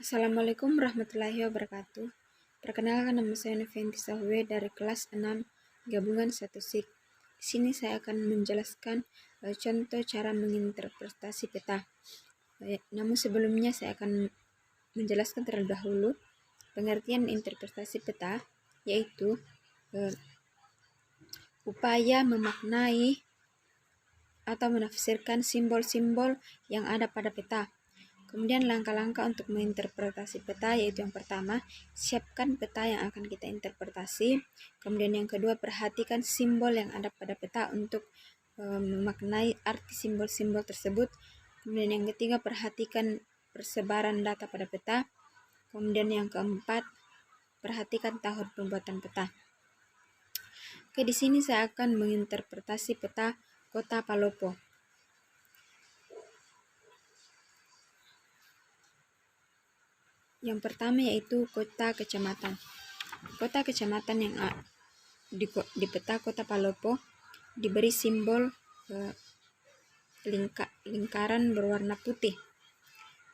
Assalamualaikum warahmatullahi wabarakatuh. Perkenalkan, nama saya Novanti Sahwe dari kelas 6 gabungan 1 SIK. Di sini saya akan menjelaskan contoh cara menginterpretasi peta. Namun sebelumnya saya akan menjelaskan terlebih dahulu pengertian interpretasi peta, yaitu upaya memaknai atau menafsirkan simbol-simbol yang ada pada peta. Kemudian langkah-langkah untuk menginterpretasi peta, yaitu yang pertama, siapkan peta yang akan kita interpretasi. Kemudian yang kedua, perhatikan simbol yang ada pada peta untuk memaknai arti simbol-simbol tersebut. Kemudian yang ketiga, perhatikan persebaran data pada peta. Kemudian yang keempat, perhatikan tahun pembuatan peta. Oke, di sini saya akan menginterpretasi peta Kota Palopo. Yang pertama yaitu kota kecamatan. Kota kecamatan yang di peta Kota Palopo diberi simbol lingkaran berwarna putih.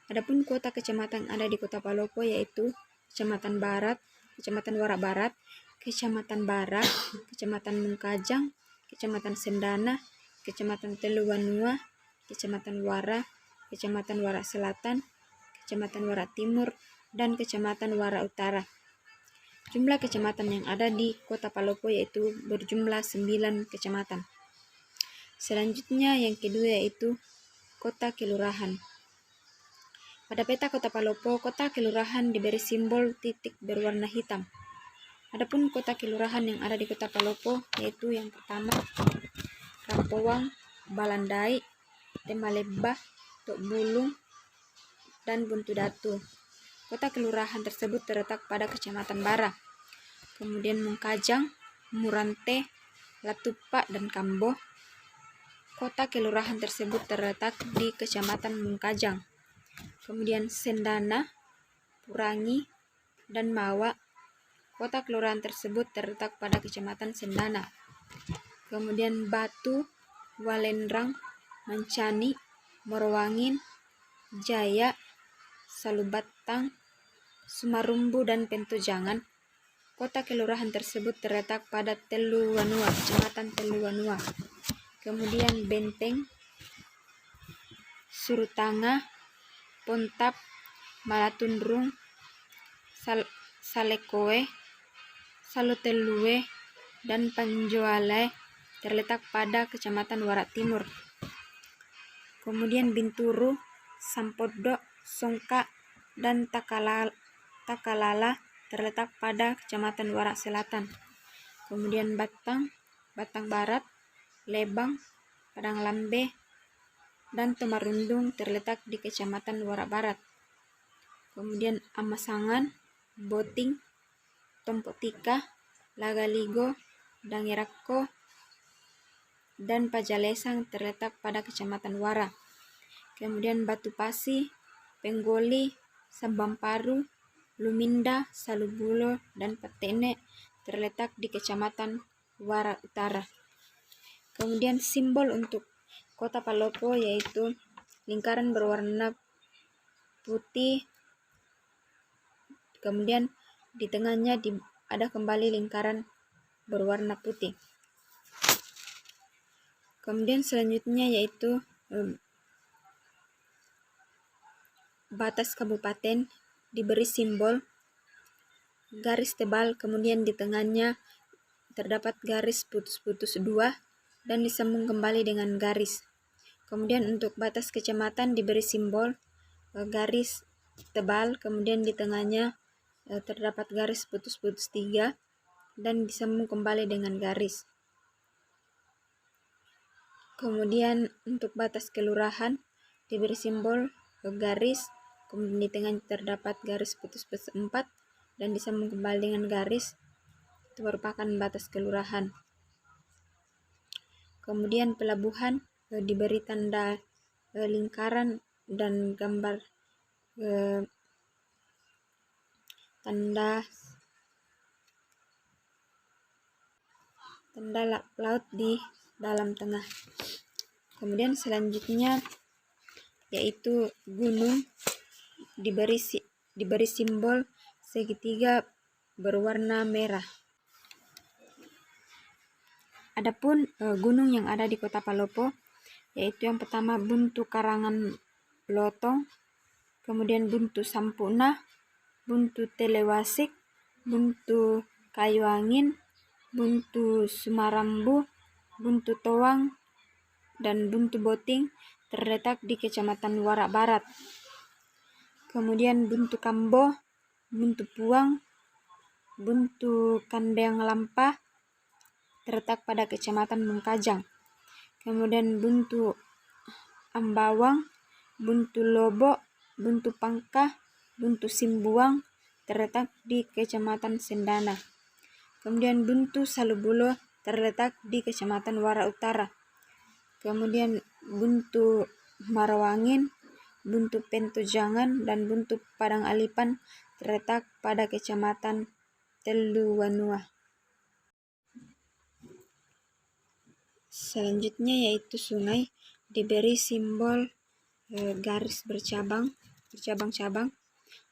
Adapun kota kecamatan yang ada di Kota Palopo yaitu Kecamatan Barat, Kecamatan Wara Barat, Kecamatan Barat, Kecamatan Mungkajang, Kecamatan Sendana, Kecamatan Teluwanua, Kecamatan Wara, Kecamatan Wara Selatan, Kecamatan Wara Timur, dan Kecamatan Wara Utara. Jumlah kecamatan yang ada di Kota Palopo yaitu berjumlah 9 kecamatan. Selanjutnya yang kedua yaitu kota kelurahan. Pada peta Kota Palopo, kota kelurahan diberi simbol titik berwarna hitam. Adapun kota kelurahan yang ada di Kota Palopo yaitu yang pertama Rampowang, Balandai, Temaleba, Tok Bulung, dan Buntu Datu. Kota kelurahan tersebut terletak pada Kecamatan Bara. Kemudian Mungkajang, Murante, Latupa, dan Kambo. Kota kelurahan tersebut terletak di Kecamatan Mungkajang. Kemudian Sendana, Purangi, dan Mawa. Kota kelurahan tersebut terletak pada Kecamatan Sendana. Kemudian Batu, Walendrang, Mancani, Morowangin, Jaya, Salubatang, Sumarumbu, dan Pentujangan. Kota kelurahan tersebut terletak pada Teluwanua, Kecamatan Teluwanua. Kemudian Benteng, Surutanga, Pontap, Malatundrung, Salekoe, Salotelue, dan Panjoale terletak pada Kecamatan Wara Timur. Kemudian Binturu, Sampodok, Songka, dan Takalala terletak pada Kecamatan Wara Selatan. Kemudian Batang Barat, Lebang, Padang Lambe, dan Tomarundung terletak di Kecamatan Wara Barat. Kemudian Amasangan, Boting, Tompotika, Lagaligo, Dangerako, dan Pajalesang terletak pada Kecamatan Wara. Kemudian Batu Pasi, Penggoli, Sambamparu, Luminda, Salubulo, dan Patene terletak di Kecamatan Wara Utara. Kemudian simbol untuk Kota Palopo yaitu lingkaran berwarna putih. Kemudian di tengahnya ada kembali lingkaran berwarna putih. Kemudian selanjutnya yaitu batas kabupaten diberi simbol garis tebal, kemudian di tengahnya terdapat garis putus-putus 2 dan disambung kembali dengan garis. Kemudian untuk batas kecamatan diberi simbol garis tebal, kemudian di tengahnya terdapat garis putus-putus 3 dan disambung kembali dengan garis. Kemudian untuk batas kelurahan diberi simbol garis, kemudian di tengah terdapat garis putus-putus 4 dan disambung kembali dengan garis. Itu merupakan batas kelurahan. Kemudian pelabuhan diberi tanda lingkaran dan gambar tanda laut di dalam tengah. Kemudian selanjutnya yaitu gunung diberi diberi simbol segitiga berwarna merah. Adapun gunung yang ada di Kota Palopo yaitu yang pertama Buntu Karangan Lotong, kemudian Buntu Sampuna, Buntu Telewasik, Buntu Kayu Angin, Buntu Sumarambu, Buntu Toang, dan Buntu Boting terletak di Kecamatan Warak Barat. Kemudian Buntu Kambo, Buntu Puang, Buntu Kandeang Lampah terletak pada Kecamatan Mengkajang. Kemudian Buntu Ambawang, Buntu Lobo, Buntu Pangkah, Buntu Simbuang terletak di Kecamatan Sendana. Kemudian Buntu Salubulo terletak di Kecamatan Warak Utara. Kemudian Buntu Marawangin, Buntu Pentojangan, dan Buntu Padang Alipan terletak pada Kecamatan Teluwanua. Selanjutnya yaitu sungai diberi simbol garis bercabang-cabang.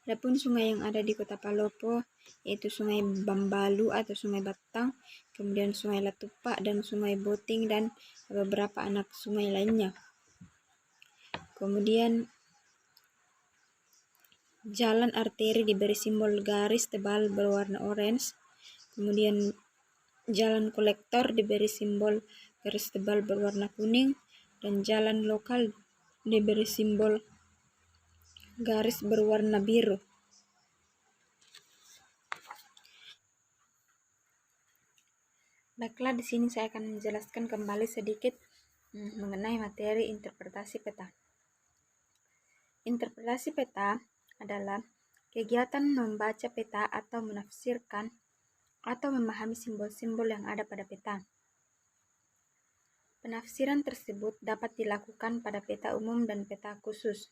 Adapun sungai yang ada di Kota Palopo yaitu Sungai Bambalu atau Sungai Batang, kemudian Sungai Latupa dan Sungai Boting dan beberapa anak sungai lainnya. Kemudian jalan arteri diberi simbol garis tebal berwarna orange. Kemudian jalan kolektor diberi simbol garis tebal berwarna kuning, dan jalan lokal diberi simbol garis berwarna biru. Baiklah, di sini saya akan menjelaskan kembali sedikit mengenai materi interpretasi peta. Interpretasi peta adalah kegiatan membaca peta atau menafsirkan atau memahami simbol-simbol yang ada pada peta. Penafsiran tersebut dapat dilakukan pada peta umum dan peta khusus.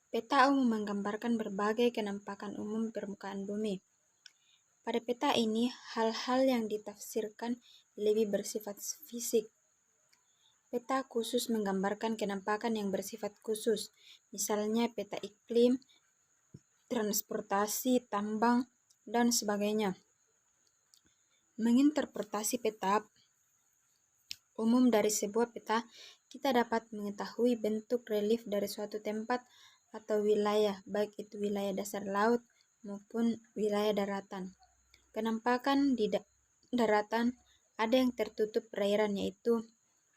Peta umum menggambarkan berbagai kenampakan umum permukaan bumi. Pada peta ini, hal-hal yang ditafsirkan lebih bersifat fisik. Peta khusus menggambarkan kenampakan yang bersifat khusus, misalnya peta iklim, transportasi, tambang, dan sebagainya. Menginterpretasi peta umum dari sebuah peta, kita dapat mengetahui bentuk relief dari suatu tempat atau wilayah, baik itu wilayah dasar laut maupun wilayah daratan. Kenampakan di daratan ada yang tertutup perairan, yaitu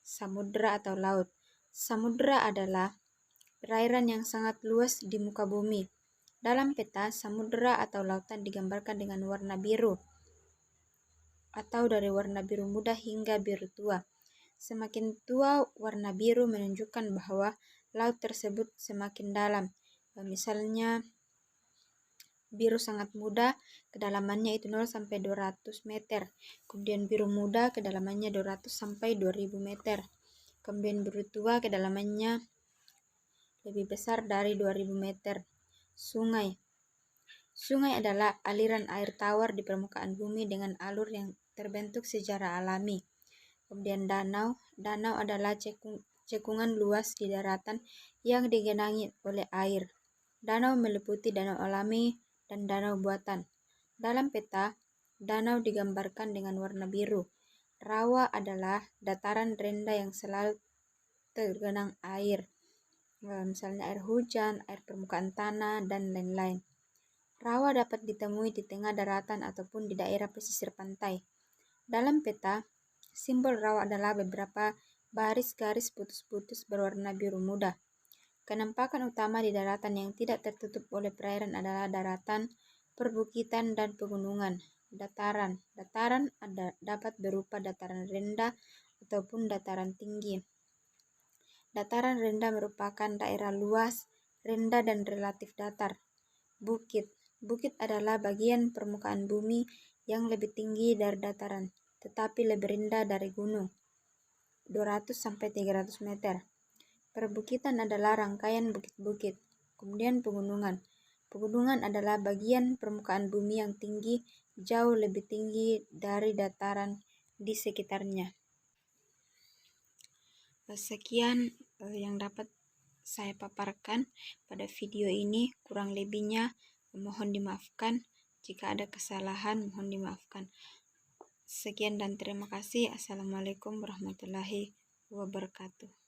samudra atau laut. Samudra adalah perairan yang sangat luas di muka bumi. Dalam peta, samudra atau lautan digambarkan dengan warna biru atau dari warna biru muda hingga biru tua. Semakin tua warna biru menunjukkan bahwa laut tersebut semakin dalam. Misalnya biru sangat muda, kedalamannya itu 0 sampai 200 meter. Kemudian biru muda, kedalamannya 200 sampai 2000 meter. Kemudian biru tua, kedalamannya lebih besar dari 2000 meter. Sungai. Sungai adalah aliran air tawar di permukaan bumi dengan alur yang terbentuk secara alami. Kemudian danau. Danau adalah cekungan luas di daratan yang digenangi oleh air. Danau meliputi danau alami dan danau buatan. Dalam peta, danau digambarkan dengan warna biru. Rawa adalah dataran rendah yang selalu tergenang air, misalnya air hujan, air permukaan tanah, dan lain-lain. Rawa dapat ditemui di tengah daratan ataupun di daerah pesisir pantai. Dalam peta, simbol rawa adalah beberapa baris garis putus-putus berwarna biru muda. Kenampakan utama di daratan yang tidak tertutup oleh perairan adalah daratan, perbukitan, dan pegunungan. Dataran dapat berupa dataran rendah ataupun dataran tinggi. Dataran rendah merupakan daerah luas, rendah, dan relatif datar. Bukit adalah bagian permukaan bumi yang lebih tinggi dari dataran, tetapi lebih rendah dari gunung, 200 sampai 300 meter. Perbukitan adalah rangkaian bukit-bukit. Kemudian pegunungan. Pegunungan adalah bagian permukaan bumi yang tinggi, jauh lebih tinggi dari dataran di sekitarnya. Sekian yang dapat saya paparkan pada video ini. Kurang lebihnya mohon dimaafkan. Jika ada kesalahan mohon dimaafkan. Sekian dan terima kasih. Assalamualaikum warahmatullahi wabarakatuh.